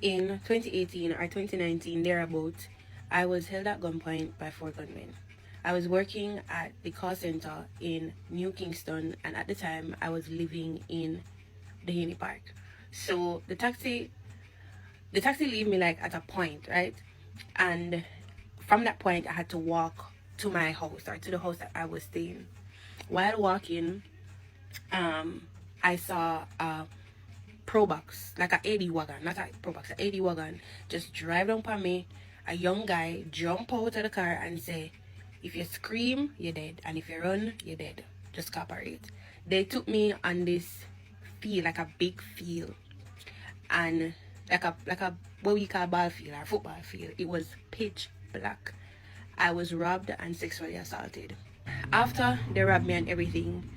In 2018 or 2019, thereabout, I was held at gunpoint by four gunmen. I was working at the call center in New Kingston, and at the time, I was living in the Haney Park. So the taxi leave me like at a point, right? And from that point, I had to walk to my house or to the house that I was staying. While walking, I saw a Probox, like a 80 wagon, not a Probox, a 80 wagon, just drive down on me. A young guy jump out of the car and say, "If you scream, you're dead, and if you run, you're dead. Just cooperate." They took me on this field, like a big field, and like a what we call ball field or football field. It was pitch black. I was robbed and sexually assaulted. After they robbed me and everything,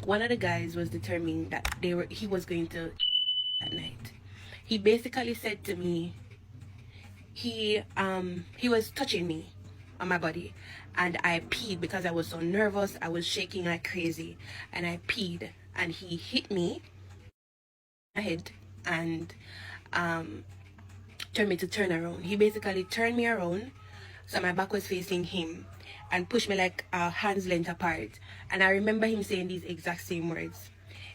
one of the guys was determined that he was going to at night. He basically said to me, he was touching me on my body, and I peed because I was so nervous. I was shaking like crazy, and I peed, and he hit me in my head and told me to turn around. He basically turned me around so my back was facing him and pushed me like a hand's length apart. And I remember him saying these exact same words: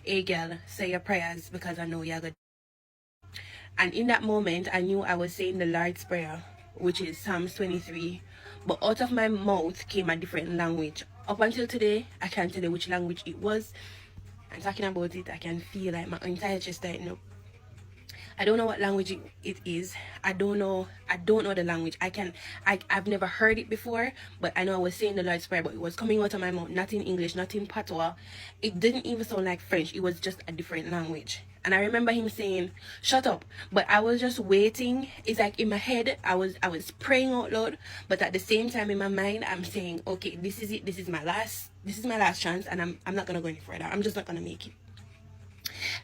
"Hey girl, say your prayers because I know you're good." And in that moment, I knew I was saying the Lord's Prayer, which is Psalms 23. But out of my mouth came a different language. Up until today, I can't tell you which language it was. And talking about it, I can feel like my entire chest tighten up. I don't know what language it is. I don't know the language. I've never heard it before, but I know I was saying the Lord's Prayer, but it was coming out of my mouth, not in English, not in patois. It didn't even sound like French. It was just a different language. And I remember him saying, "Shut up." But I was just waiting. It's like in my head, I was praying out loud, but at the same time in my mind, I'm saying, "Okay, this is it. This is my last chance, and I'm not gonna go any further. I'm just not gonna make it."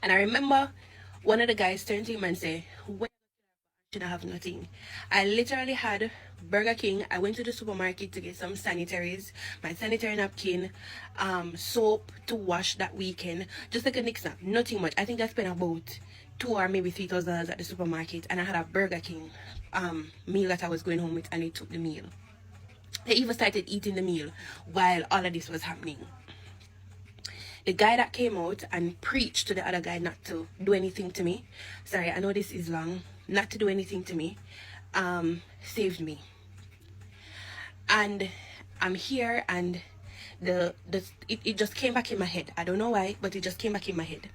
And I remember one of the guys turned to him and said, "When should I have nothing?" I literally had Burger King. I went to the supermarket to get some sanitaries, my sanitary napkin, soap to wash that weekend, just like a nick snap, nothing much. I think I spent about $2 or maybe $3,000 at the supermarket, and I had a Burger King meal that I was going home with, and they took the meal. They even started eating the meal while all of this was happening. The guy that came out and preached to the other guy not to do anything to me, sorry, I know this is long, not to do anything to me, saved me. And I'm here, and it just came back in my head. I don't know why, but it just came back in my head.